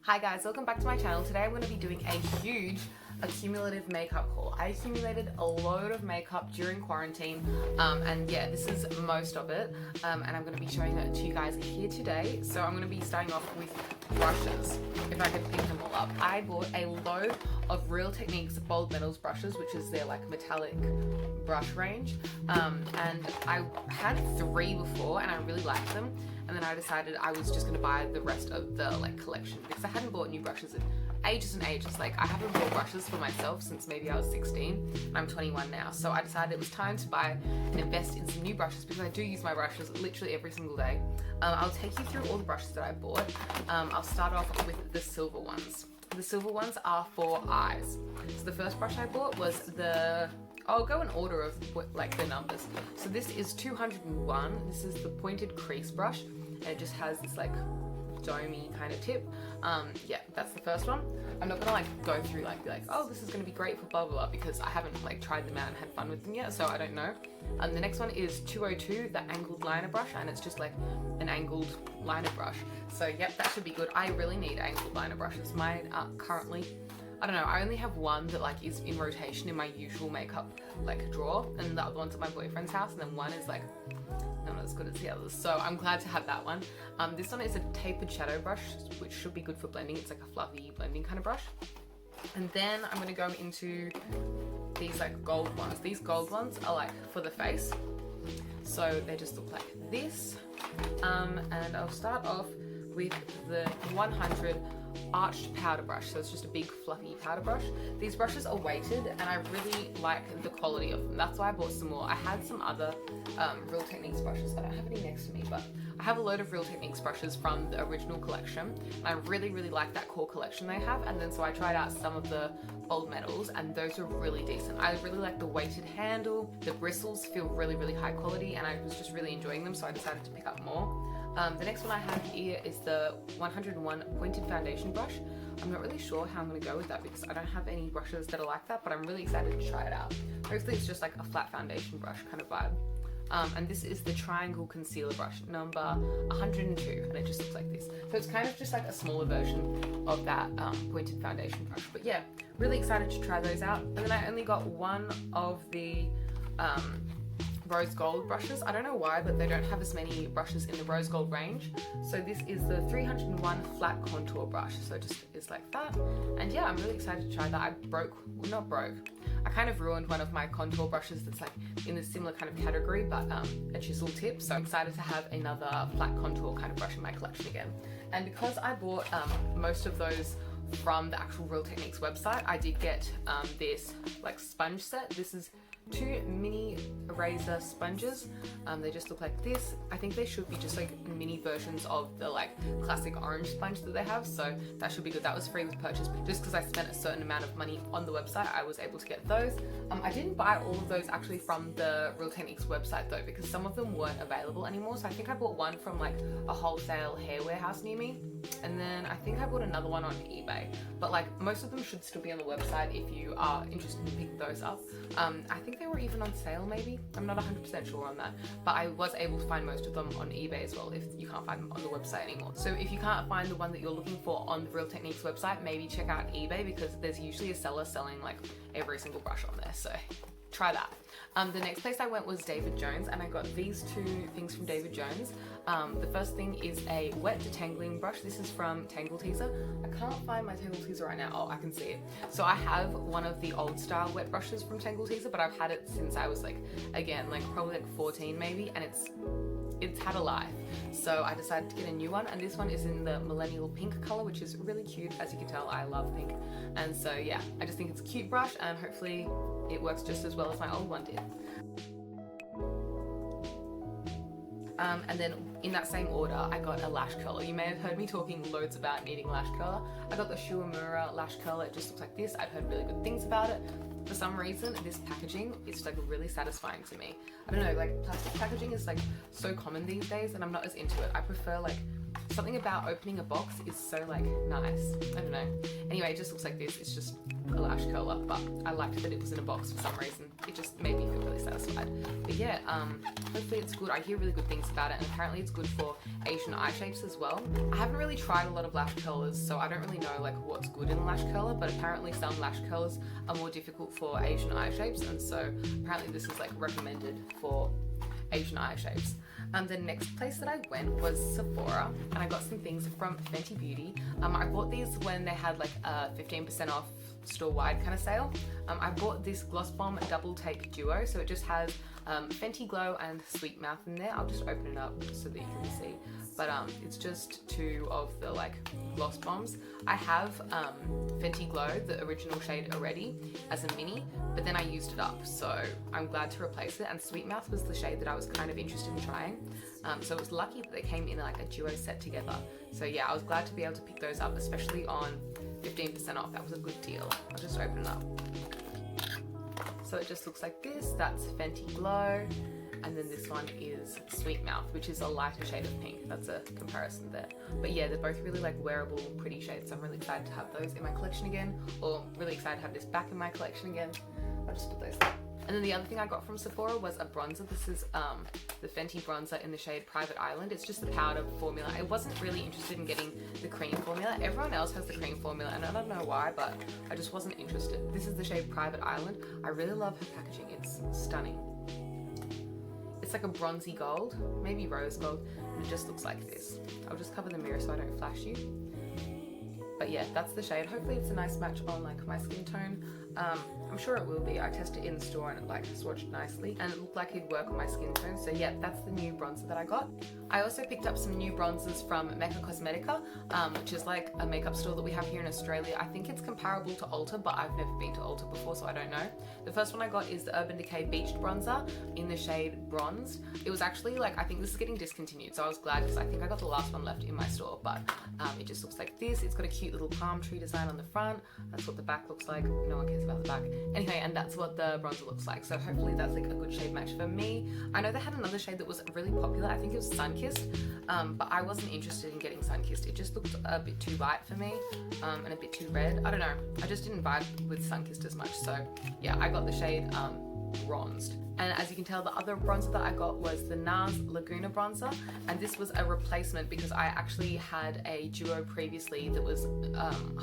Hi guys, welcome back to my channel. Today I'm going to be doing a huge accumulative makeup haul. I accumulated a load of makeup during quarantine and yeah, this is most of it and I'm going to be showing it to you guys here today. So I'm going to be starting off with brushes, if I can pick them all up. I bought a load of Real Techniques Bold Metals brushes, which is their like metallic brush range, and I had 3 before and I really liked them. And then I decided I was just going to buy the rest of the like collection because I hadn't bought new brushes in ages and ages. Like I haven't bought brushes for myself since maybe I was 16 and I'm 21 now. So I decided it was time to buy and invest in some new brushes because I do use my brushes literally every single day. I'll take you through all the brushes that I bought. I'll start off with the silver ones. The silver ones are for eyes. So the first brush I bought was the... I'll go in order of like the numbers. So this is 201. This is the pointed crease brush, and it just has this like domey kind of tip. Yeah, that's the first one. I'm not gonna like go through like be like, oh, this is gonna be great for blah blah blah, because I haven't like tried them out and had fun with them yet, so I don't know. The next one is 202, the angled liner brush, and it's just like an angled liner brush. So yep, that should be good. I really need angled liner brushes. Mine are currently, I don't know, I only have one that like is in rotation in my usual makeup like drawer, and the other one's at my boyfriend's house, and then one is like not as good as the others, so I'm glad to have that one. This one is a tapered shadow brush, which should be good for blending. It's like a fluffy blending kind of brush. And then I'm going to go into these like gold ones. These gold ones are like for the face, so they just look like this. And I'll start off with the 100 arched powder brush. So it's just a big fluffy powder brush. These brushes are weighted and I really like the quality of them. That's why I bought some more. I had some other Real Techniques brushes. I don't have any next to me, but I have a load of Real Techniques brushes from the original collection. And I really like that core collection they have. And then so I tried out some of the Bold Metals and those were really decent. I really like the weighted handle. The bristles feel really high quality and I was just really enjoying them, so I decided to pick up more. The next one I have here is the 101 pointed foundation brush. I'm not really sure how I'm going to go with that because I don't have any brushes that are like that, but I'm really excited to try it out. Hopefully it's just like a flat foundation brush kind of vibe. And this is the triangle concealer brush, number 102, and it just looks like this. So it's kind of just like a smaller version of that pointed foundation brush. But yeah, really excited to try those out. And then I only got one of the rose gold brushes. I don't know why, but they don't have as many brushes in the rose gold range. So this is the 301 flat contour brush. So it just is like that. And yeah, I'm really excited to try that. I kind of ruined one of my contour brushes that's like in a similar kind of category, but a chisel tip. So I'm excited to have another flat contour kind of brush in my collection again. And because I bought most of those from the actual Real Techniques website, I did get this like sponge set. This is 2 mini eraser sponges. They just look like this. I think they should be just like mini versions of the like classic orange sponge that they have, so that should be good. That was free with purchase, but just because I spent a certain amount of money on the website, I was able to get those. I didn't buy all of those actually from the Real Techniques website though, because some of them weren't available anymore. So I think I bought one from like a wholesale hair warehouse near me, and then I think I bought another one on eBay, but like most of them should still be on the website if you are interested in picking those up. I think they were even on sale maybe. I'm not 100% sure on that, but I was able to find most of them on eBay as well if you can't find them on the website anymore. So if you can't find the one that you're looking for on the Real Techniques website, maybe check out eBay because there's usually a seller selling like every single brush on there, so try that. The next place I went was David Jones, and I got these 2 things from David Jones. The first thing is a wet detangling brush. This is from Tangle Teezer. I can't find my Tangle Teezer right now. Oh, I can see it. So I have one of the old style wet brushes from Tangle Teezer, but I've had it since I was like, again, like probably like 14 maybe, and it's had a life. So I decided to get a new one, and this one is in the millennial pink color, which is really cute. As you can tell, I love pink, and so yeah, I just think it's a cute brush, and hopefully it works just as well as my old one did. And then in that same order, I got a lash curler. You may have heard me talking loads about needing lash curler. I got the Shuamura lash curler. It just looks like this. I've heard really good things about it. For some reason, this packaging is like really satisfying to me. I don't know, like plastic packaging is like so common these days and I'm not as into it. I prefer like something about opening a box is so like nice. I don't know. Anyway, it just looks like this. It's just a lash curler, but I liked that it was in a box for some reason. It just made me feel really satisfied. But yeah, hopefully it's good. I hear really good things about it, and apparently it's good for Asian eye shapes as well. I haven't really tried a lot of lash curlers, so I don't really know like what's good in a lash curler, but apparently some lash curlers are more difficult for Asian eye shapes, and so apparently this is like recommended for Asian eye shapes. The next place that I went was Sephora, and I got some things from Fenty Beauty. I bought these when they had like a 15% off store-wide kind of sale. I bought this Gloss Bomb Double Take Duo, so it just has Fenty Glow and Sweet Mouth in there. I'll just open it up so that you can see. But it's just two of the like gloss bombs. I have Fenty Glow, the original shade already, as a mini, but then I used it up, so I'm glad to replace it. And Sweet Mouth was the shade that I was kind of interested in trying, so it was lucky that they came in like a duo set together. So yeah, I was glad to be able to pick those up, especially on 15% off. That was a good deal. I'll just open it up. So it just looks like this. That's Fenty Glow. And then this one is Sweet Mouth, which is a lighter shade of pink. That's a comparison there. But yeah, they're both really like wearable, pretty shades. So I'm really excited to have those in my collection again, or really excited to have this back in my collection again. I'll just put those there. And then the other thing I got from Sephora was a bronzer. This is the Fenty bronzer in the shade Private Island. It's just the powder formula. I wasn't really interested in getting the cream formula. Everyone else has the cream formula, and I don't know why, but I just wasn't interested. This is the shade Private Island. I really love her packaging. It's stunning. It's like a bronzy gold, maybe rose gold, and it just looks like this. I'll just cover the mirror so I don't flash you. But yeah, that's the shade. Hopefully it's a nice match on like my skin tone. I'm sure it will be. I tested it in the store and it like swatched nicely and it looked like it'd work on my skin tone. So yeah, that's the new bronzer that I got. I also picked up some new bronzers from Mecca, which is like a makeup store that we have here in Australia. I think it's comparable to Ulta, but I've never been to Ulta before, so I don't know. The first one I got is the Urban Decay Beached Bronzer in the shade Bronzed. It was actually like, I think this is getting discontinued, so I was glad because I think I got the last one left in my store, but it just looks like this. It's got a cute little palm tree design on the front. That's what the back looks like. No one cares about the back. Anyway, and that's what the bronzer looks like. So hopefully that's like a good shade match for me. I know they had another shade that was really popular. I think it was Sunkissed, but I wasn't interested in getting Sunkissed. It just looked a bit too light for me and a bit too red. I don't know. I just didn't vibe with Sunkissed as much. So yeah, I got the shade Bronzed. And as you can tell, the other bronzer that I got was the NARS Laguna bronzer, and this was a replacement because I actually had a duo previously that was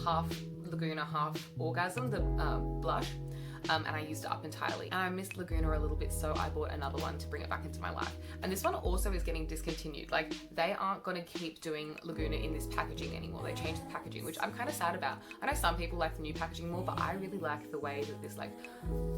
half Laguna, half Orgasm, the blush. And I used it up entirely. And I missed Laguna a little bit, so I bought another one to bring it back into my life. And this one also is getting discontinued. Like, they aren't gonna keep doing Laguna in this packaging anymore. They changed the packaging, which I'm kind of sad about. I know some people like the new packaging more, but I really like the way that this like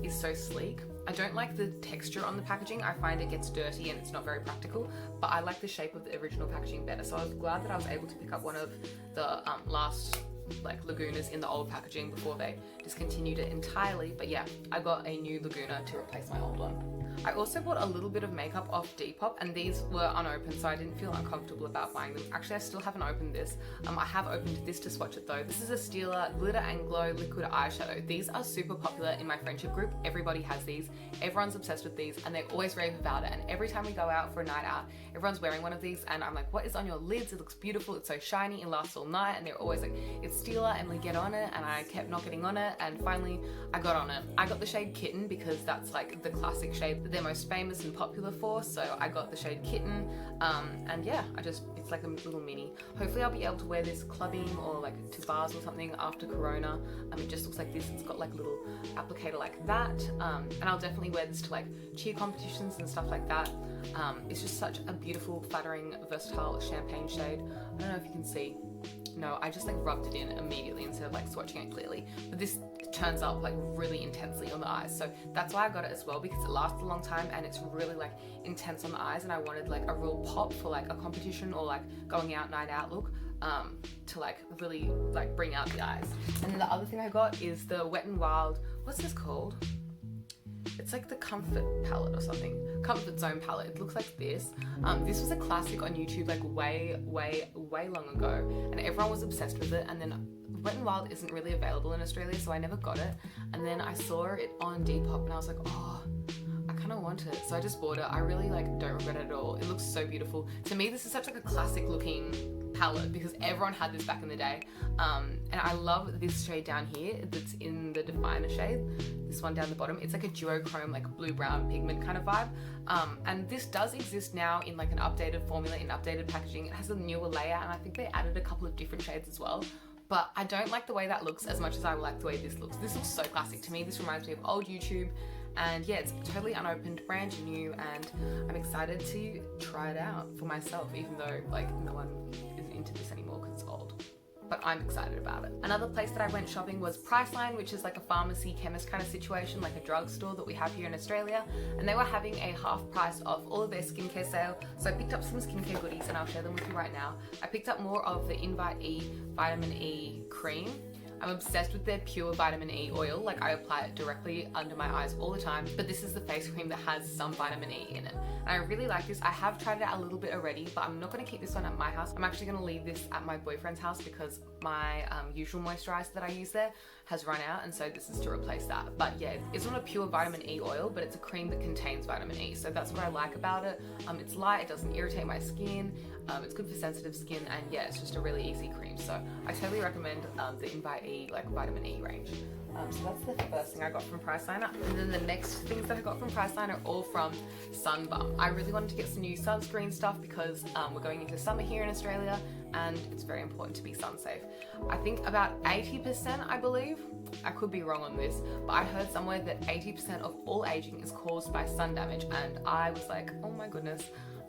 is so sleek. I don't like the texture on the packaging. I find it gets dirty and it's not very practical, but I like the shape of the original packaging better. So I was glad that I was able to pick up one of the last like Lagunas in the old packaging before they discontinued it entirely. But yeah, I got a new Laguna to replace my old one. I also bought a little bit of makeup off Depop, and these were unopened, so I didn't feel uncomfortable about buying them. Actually, I still haven't opened this. I have opened this to swatch it though. This is a Stila Glitter and Glow Liquid Eyeshadow. These are super popular in my friendship group. Everybody has these. Everyone's obsessed with these, and they always rave about it. And every time we go out for a night out, everyone's wearing one of these, and I'm like, what is on your lids? It looks beautiful. It's so shiny. It lasts all night. And they're always like, it's Stila, Emily, get on it. And I kept not getting on it, and finally I got on it. I got the shade Kitten because that's like the classic shade that they're most famous and popular for, so I got the shade Kitten, and yeah, it's like a little mini. Hopefully I'll be able to wear this clubbing or like to bars or something after Corona. It just looks like this. It's got like a little applicator like that, and I'll definitely wear this to like cheer competitions and stuff like that. It's just such a beautiful, flattering, versatile champagne shade. I don't know if you can see. No, I just like rubbed it in immediately instead of like swatching it clearly. But this turns up like really intensely on the eyes. So that's why I got it as well, because it lasts a long time and it's really like intense on the eyes, and I wanted like a real pop for like a competition or like going out night out look to like really like bring out the eyes. And then the other thing I got is the Wet n Wild, what's this called? It's like the Comfort palette or something. Comfort Zone palette. It looks like this. This was a classic on YouTube like way long ago, and everyone was obsessed with it. And then Wet n Wild isn't really available in Australia, so I never got it. And then I saw it on Depop and I was like, oh, I kind of want it. So I just bought it. I really like don't regret it at all. It looks so beautiful. To me, this is such like a classic looking palette because everyone had this back in the day. And I love this shade down here that's in the definer shade. This one down the bottom, it's like a duochrome, like blue-brown pigment kind of vibe. And this does exist now in like an updated formula, in updated packaging. It has a newer layout, and I think they added a couple of different shades as well. But I don't like the way that looks as much as I like the way this looks. This looks so classic to me. This reminds me of old YouTube. And yeah, it's totally unopened, brand new, and I'm excited to try it out for myself, even though like no one is into this anymore because it's old. But I'm excited about it. Another place that I went shopping was Priceline, which is like a pharmacy chemist kind of situation, like a drugstore that we have here in Australia. And they were having a half price off all of their skincare sale. So I picked up some skincare goodies and I'll share them with you right now. I picked up more of the Invite E Vitamin E cream. I'm obsessed with their pure vitamin E oil. Like I apply it directly under my eyes all the time, but this is the face cream that has some vitamin E in it. And I really like this. I have tried it out a little bit already, but I'm not gonna keep this one at my house. I'm actually gonna leave this at my boyfriend's house because my usual moisturizer that I use there has run out, and so this is to replace that. But yeah, it's not a pure vitamin E oil, but it's a cream that contains vitamin E. So that's what I like about it. It's light, it doesn't irritate my skin. It's good for sensitive skin, and yeah, it's just a really easy cream. So I totally recommend the Invite E like vitamin E range. So that's the first thing I got from Priceline. And then the next things that I got from Priceline are all from Sunbum. I really wanted to get some new sunscreen stuff because we're going into summer here in Australia, and it's very important to be sun safe. I think about 80%, I believe, I could be wrong on this, but I heard somewhere that 80% of all aging is caused by sun damage, and I was like, oh my goodness,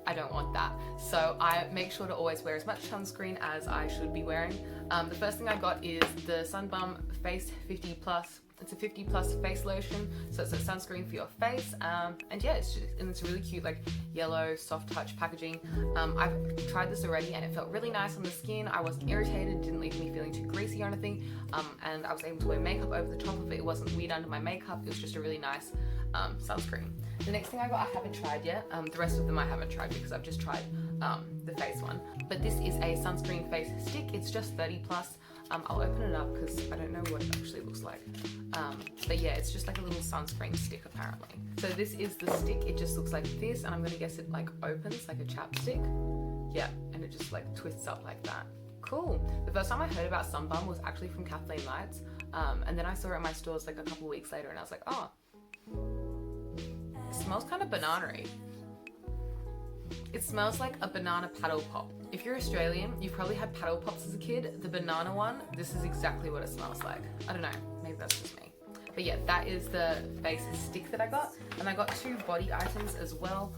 I don't want that. So I make sure to always wear as much sunscreen as I should be wearing. The first thing I got is the Sunbum Face 50 Plus. It's a 50 plus face lotion, so it's a sunscreen for your face, and yeah, it's really cute, like yellow soft touch packaging. I've tried this already and it felt really nice on the skin. I wasn't irritated, didn't leave me feeling too greasy or anything, and I was able to wear makeup over the top of it. It wasn't weird under my makeup. It was just a really nice sunscreen. The next thing I got, I haven't tried yet. The rest of them I haven't tried because I've just tried the face one. But this is a sunscreen face stick. It's just 30 plus. I'll open it up because I don't know what it actually looks like. But yeah, it's just like a little sunscreen stick apparently. So this is the stick. It just looks like this, and I'm gonna guess it like opens like a chapstick. Yeah, and it just like twists up like that. Cool. The first time I heard about Sunbum was actually from Kathleen Lights, and then I saw it in my stores like a couple of weeks later, and I was like, oh, it smells kind of banana-y. It smells like a banana paddle pop. If you're Australian, you've probably had paddle pops as a kid. The banana one, this is exactly what it smells like. I don't know, maybe that's just me. But yeah, that is the face stick that I got. And I got 2 body items as well.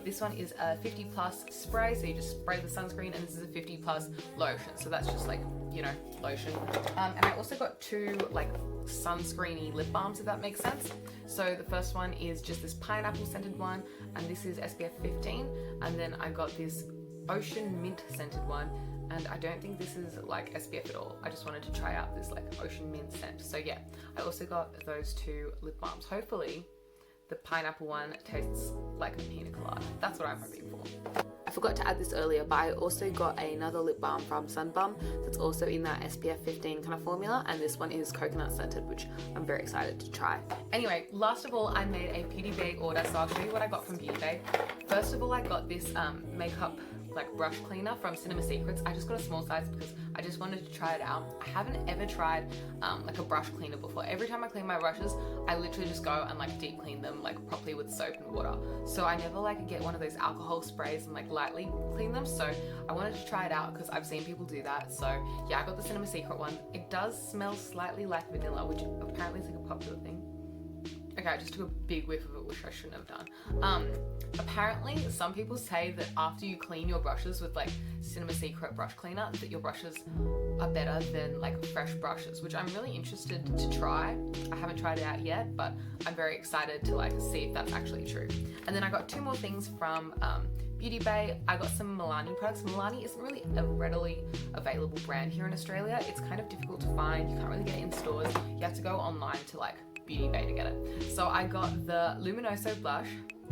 This one is a 50 plus spray, so you just spray the sunscreen, and this is a 50 plus lotion. So that's just like, you know, lotion. And I also got 2 like sunscreeny lip balms, if that makes sense. So the first one is just this pineapple scented one, and this is SPF 15. And then I got this ocean mint scented one, and I don't think this is like SPF at all. I just wanted to try out this like ocean mint scent. So yeah, I also got those 2 lip balms. Hopefully the pineapple one tastes like a pina colada. That's what I'm hoping for. I forgot to add this earlier, but I also got another lip balm from Sunbum that's also in that SPF 15 kind of formula, and this one is coconut scented, which I'm very excited to try. Anyway, last of all, I made a Beautybay order, so I'll show you what I got from Beautybay. First of all, I got this makeup like brush cleaner from Cinema Secrets. I just got a small size because I just wanted to try it out. I haven't ever tried like a brush cleaner before. Every time I clean my brushes, I literally just go and like deep clean them like properly with soap and water. So I never like get one of those alcohol sprays and like lightly clean them. So I wanted to try it out because I've seen people do that. So yeah, I got the Cinema Secret one. It does smell slightly like vanilla, which apparently is like a popular thing. Okay, I just took a big whiff of it, which I shouldn't have done. Apparently, some people say that after you clean your brushes with like Cinema Secret brush cleaner, that your brushes are better than like fresh brushes, which I'm really interested to try. I haven't tried it out yet, but I'm very excited to like see if that's actually true. And then I got 2 more things from Beautybay. I got some Milani products. Milani isn't really a readily available brand here in Australia. It's kind of difficult to find. You can't really get it in stores. You have to go online to like Beautybay to get it. So I got the Luminoso blush,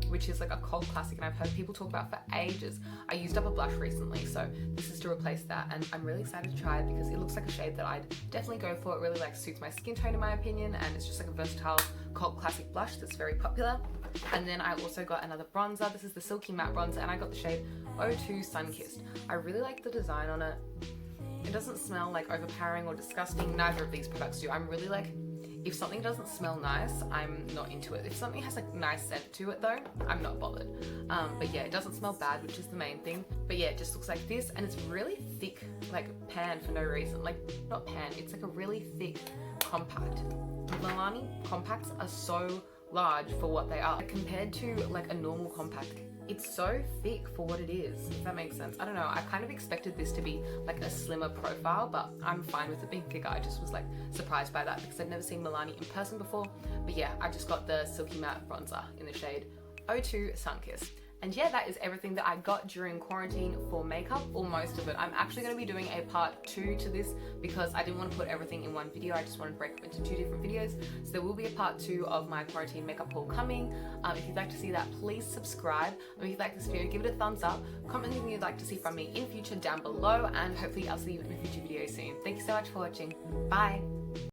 which is like a cult classic, and I've heard people talk about for ages. I used up a blush recently, so this is to replace that, and I'm really excited to try it because it looks like a shade that I'd definitely go for. It really like suits my skin tone in my opinion, and it's just like a versatile cult classic blush that's very popular. And then I also got another bronzer. This is the Silky Matte Bronzer, and I got the shade 02 Sunkissed. I really like the design on it. It doesn't smell like overpowering or disgusting. Neither of these products do. I'm really like, if something doesn't smell nice, I'm not into it. If something has a nice scent to it though, I'm not bothered. But yeah, it doesn't smell bad, which is the main thing. But yeah, it just looks like this, and it's really thick, like pan for no reason. Like, not pan, it's like a really thick compact. Milani compacts are so large for what they are. Compared to like a normal compact, it's so thick for what it is, if that makes sense. I don't know, I kind of expected this to be like a slimmer profile, but I'm fine with it being thicker. I just was like surprised by that because I'd never seen Milani in person before. But yeah, I just got the Silky Matte Bronzer in the shade 02 Sunkissed. And yeah, that is everything that I got during quarantine for makeup, or most of it. I'm actually going to be doing a part 2 to this because I didn't want to put everything in one video. I just wanted to break it into 2 different videos. So there will be a part 2 of my quarantine makeup haul coming. If you'd like to see that, please subscribe. If you'd like this video, give it a thumbs up. Comment anything you'd like to see from me in future down below, and hopefully I'll see you in a future video soon. Thank you so much for watching. Bye!